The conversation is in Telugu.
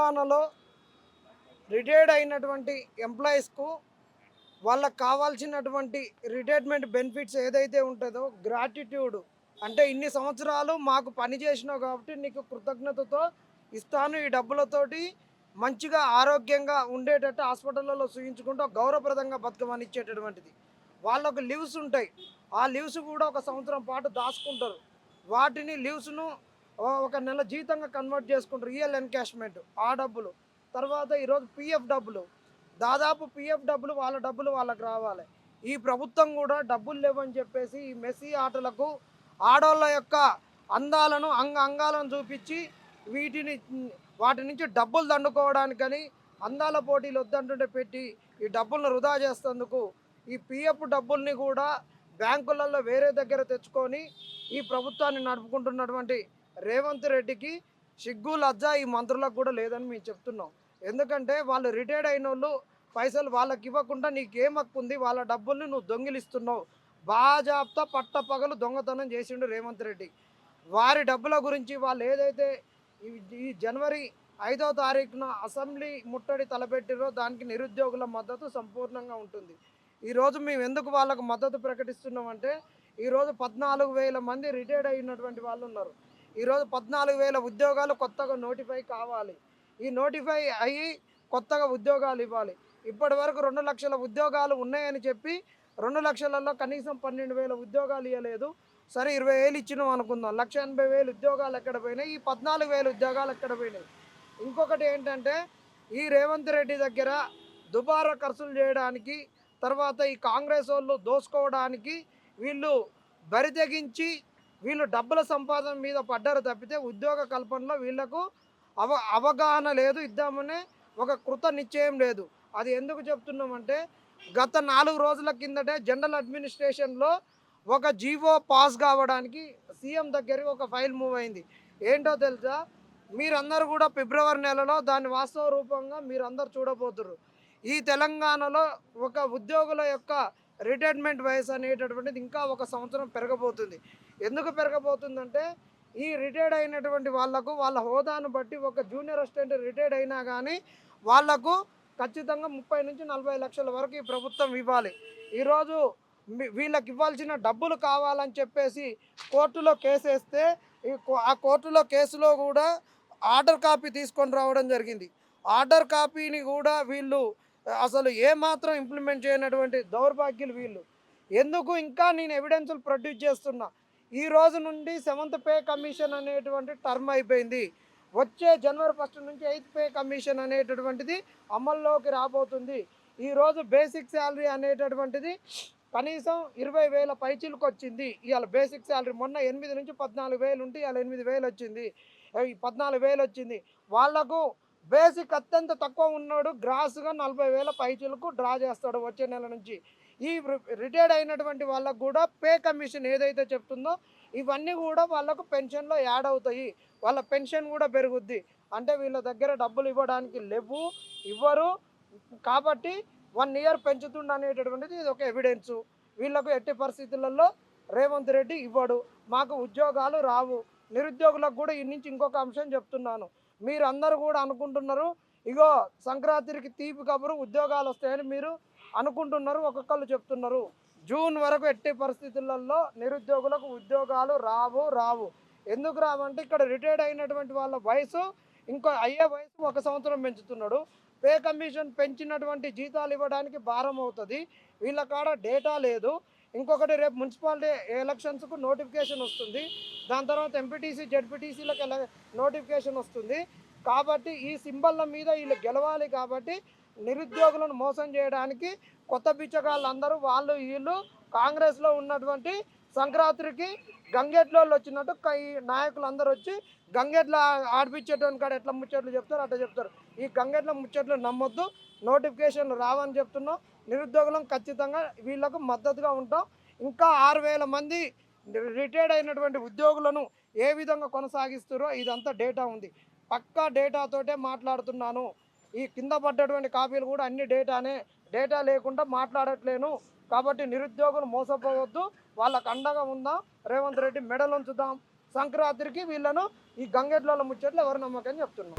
తెలంగాణలో రిటైర్డ్ అయినటువంటి ఎంప్లాయీస్కు వాళ్ళకి కావాల్సినటువంటి రిటైర్మెంట్ బెనిఫిట్స్ ఏదైతే ఉంటుందో గ్రాటిట్యూడ్ అంటే ఇన్ని సంవత్సరాలు మాకు పని చేసినావు కాబట్టి నీకు కృతజ్ఞతతో ఇస్తాను ఈ డబ్బులతోటి మంచిగా ఆరోగ్యంగా ఉండేటట్టు హాస్పిటల్లో చూయించుకుంటూ గౌరవప్రదంగా బతకమని ఇచ్చేటటువంటిది. వాళ్ళకు లీవ్స్ ఉంటాయి. ఆ లీవ్స్ కూడా ఒక సంవత్సరం పాటు దాచుకుంటారు. వాటిని లీవ్స్ను ఒక నెల జీతంగా కన్వర్ట్ చేసుకుంటారు. ఈఎల్ ఎన్కాష్మెంట్ ఆ డబ్బులు. తర్వాత ఈరోజు పీఎఫ్ డబ్బులు, దాదాపు పీఎఫ్ డబ్బులు వాళ్ళ డబ్బులు వాళ్ళకి రావాలి. ఈ ప్రభుత్వం కూడా డబ్బులు లేవని చెప్పేసి ఈ మెస్సీ ఆటలకు ఆడోళ్ళ యొక్క అందాలను అంగాలను చూపించి వీటిని వాటి నుంచి డబ్బులు దండుకోవడానికని అందాల పోటీలు వద్దంటుంటే పెట్టి ఈ డబ్బులను వృధా చేసేందుకు ఈ పీఎఫ్ డబ్బుల్ని కూడా బ్యాంకులలో వేరే దగ్గర తెచ్చుకొని ఈ ప్రభుత్వాన్ని నడుపుకుంటున్నటువంటి రేవంత్ రెడ్డికి సిగ్గు లజ్జ ఈ మంత్రులకు కూడా లేదని మేము చెప్తున్నాం. ఎందుకంటే వాళ్ళు రిటైర్డ్ అయిన వాళ్ళు పైసలు వాళ్ళకి ఇవ్వకుండా నీకేం హక్కు ఉంది? వాళ్ళ డబ్బుల్ని నువ్వు దొంగిలిస్తున్నావు. బాజాప్తా పట్టపగలు దొంగతనం చేసిండు రేవంత్ రెడ్డి. వారి డబ్బుల గురించి వాళ్ళు ఏదైతే ఈ జనవరి 5వ తారీఖున అసెంబ్లీ ముట్టడి తలపెట్టిరో దానికి నిరుద్యోగుల మద్దతు సంపూర్ణంగా ఉంటుంది. ఈరోజు మేము ఎందుకు వాళ్ళకు మద్దతు ప్రకటిస్తున్నామంటే ఈరోజు 14,000 మంది రిటైర్డ్ అయినటువంటి వాళ్ళు ఉన్నారు. ఈరోజు 14,000 ఉద్యోగాలు కొత్తగా నోటిఫై కావాలి. ఈ నోటిఫై అయ్యి కొత్తగా ఉద్యోగాలు ఇవ్వాలి. ఇప్పటి వరకు 2 లక్షల ఉద్యోగాలు ఉన్నాయని చెప్పి 2 లక్షలలో కనీసం 12,000 ఉద్యోగాలు ఇవ్వలేదు. సరే 20,000 ఇచ్చినాం అనుకుందాం. 1,80,000 ఉద్యోగాలు ఎక్కడ పోయినాయి? ఈ 14,000 ఉద్యోగాలు ఎక్కడ పోయినాయి? ఇంకొకటి ఏంటంటే ఈ రేవంత్ రెడ్డి దగ్గర దుబారా ఖర్చులు చేయడానికి, తర్వాత ఈ కాంగ్రెస్ వాళ్ళు దోసుకోవడానికి వీళ్ళు బరితెగించి వీళ్ళు డబ్బుల సంపాదన మీద పడ్డారు తప్పితే ఉద్యోగ కల్పనలో వీళ్లకు అవగాహన లేదు. ఇద్దామనే ఒక కృత నిశ్చయం లేదు. అది ఎందుకు చెప్తున్నామంటే గత 4 రోజుల కిందటే జనరల్ అడ్మినిస్ట్రేషన్లో ఒక జీవో పాస్ కావడానికి సీఎం దగ్గరికి ఒక ఫైల్ మూవ్ అయింది. ఏంటో తెలుసా? మీరందరూ కూడా ఫిబ్రవరి నెలలో దాని వాస్తవ రూపంగా మీరందరూ చూడబోతున్నారు. ఈ తెలంగాణలో ఒక ఉద్యోగుల యొక్క రిటైర్మెంట్ వయసు అనేటటువంటిది ఇంకా 1 సంవత్సరం పెరగబోతుంది. ఎందుకు పెరగబోతుందంటే ఈ రిటైర్డ్ అయినటువంటి వాళ్లకు వాళ్ళ హోదాను బట్టి ఒక జూనియర్ అసిస్టెంట్ రిటైర్డ్ అయినా కానీ వాళ్లకు ఖచ్చితంగా 30 నుంచి 40 లక్షల వరకు ఈ ప్రభుత్వం ఇవ్వాలి. ఈరోజు వీళ్ళకి ఇవ్వాల్సిన డబ్బులు కావాలని చెప్పేసి కోర్టులో కేసేస్తే ఆ కోర్టులో కేసులో కూడా ఆర్డర్ కాపీ తీసుకొని రావడం జరిగింది. ఆర్డర్ కాపీని కూడా వీళ్ళు అసలు ఏమాత్రం ఇంప్లిమెంట్ చేయనటువంటి దౌర్భాగ్యులు వీళ్ళు. ఎందుకు ఇంకా నేను ఎవిడెన్సులు ప్రొడ్యూస్ చేస్తున్నా. ఈ రోజు నుండి 7th పే కమిషన్ అనేటువంటి టర్మ్ అయిపోయింది. వచ్చే జనవరి 1 నుంచి 8th పే కమిషన్ అనేటటువంటిది అమల్లోకి రాబోతుంది. ఈరోజు బేసిక్ శాలరీ అనేటటువంటిది కనీసం 20,000 పైచిలకు వచ్చింది. ఇవాళ బేసిక్ శాలరీ మొన్న 8 నుంచి 14,000 ఉంటే ఇవాళ 8,000 వచ్చింది. 14,000 వచ్చింది. వాళ్లకు బేసిక్ అత్యంత తక్కువ ఉన్నాడు గ్రాస్గా 40,000 పైచిలకు డ్రా చేస్తాడు వచ్చే నెల నుంచి. ఈ రిటైర్డ్ అయినటువంటి వాళ్ళకు కూడా పే కమిషన్ ఏదైతే చెప్తుందో ఇవన్నీ కూడా వాళ్ళకు పెన్షన్లో యాడ్ అవుతాయి. వాళ్ళ పెన్షన్ కూడా పెరుగుద్ది. అంటే వీళ్ళ దగ్గర డబ్బులు ఇవ్వడానికి ఇవ్వరు కాబట్టి 1 ఇయర్ పెంచుతుండ అనేటటువంటిది ఇది ఒక ఎవిడెన్సు. వీళ్ళకు ఎట్టి పరిస్థితులలో రేవంత్ రెడ్డి ఇవ్వడు. మాకు ఉద్యోగాలు రావు. నిరుద్యోగులకు కూడా ఈ నుంచి ఇంకొక అంశం చెప్తున్నాను. మీరందరూ కూడా అనుకుంటున్నారు ఇగో సంక్రాంతికి తీపి కబురు ఉద్యోగాలు వస్తాయని మీరు అనుకుంటున్నారు. ఒక్కొక్కళ్ళు చెప్తున్నారు. జూన్ వరకు ఎట్టి పరిస్థితులలో నిరుద్యోగులకు ఉద్యోగాలు రావు. ఎందుకు రావంటే ఇక్కడ రిటైర్డ్ అయినటువంటి వాళ్ళ వయసు ఇంకో అయ్యే వయసు 1 సంవత్సరం పెంచుతున్నాడు. పే కమిషన్ పెంచినటువంటి జీతాలు ఇవ్వడానికి భారం అవుతుంది. వీళ్ళ కాడ డేటా లేదు. ఇంకొకటి రేపు మున్సిపాలిటీ ఎలక్షన్స్కు నోటిఫికేషన్ వస్తుంది. దాని తర్వాత ఎంపీటీసీ జెడ్పీటీసీలకు నోటిఫికేషన్ వస్తుంది. కాబట్టి ఈ సింబళ్ళ మీద వీళ్ళు గెలవాలి. కాబట్టి నిరుద్యోగులను మోసం చేయడానికి కొత్త బిచ్చగాళ్ళందరూ వాళ్ళు వీళ్ళు కాంగ్రెస్లో ఉన్నటువంటి సంక్రాంతికి గంగెట్లో వచ్చినట్టు ఈ నాయకులు అందరూ వచ్చి గంగెట్ల ఆడిపించేటువంటి కాడ ఎట్లా ముచ్చట్లు చెప్తారు అట్లా చెప్తారు. ఈ గంగెట్ల ముచ్చట్లు నమ్మొద్దు. నోటిఫికేషన్లు రావని చెప్తున్నాం. నిరుద్యోగులం ఖచ్చితంగా వీళ్లకు మద్దతుగా ఉంటాం. ఇంకా 6,000 మంది రిటైర్డ్ అయినటువంటి ఉద్యోగులను ఏ విధంగా కొనసాగిస్తారో ఇదంతా డేటా ఉంది. పక్కా డేటాతోటే మాట్లాడుతున్నాను. ఈ కింద పడ్డటువంటి కాపీలు కూడా అన్ని డేటానే. డేటా లేకుండా మాట్లాడట్లేను. కాబట్టి నిరుద్యోగులు మోసపోవద్దు. వాళ్ళకు అండగా ఉందాం. రేవంత్ రెడ్డి మెడలు ఉంచుదాం. సంక్రాంతికి వీళ్ళను ఈ గంగెడ్ల ముచ్చట్లు ఎవరు నమ్మకని చెప్తున్నాం.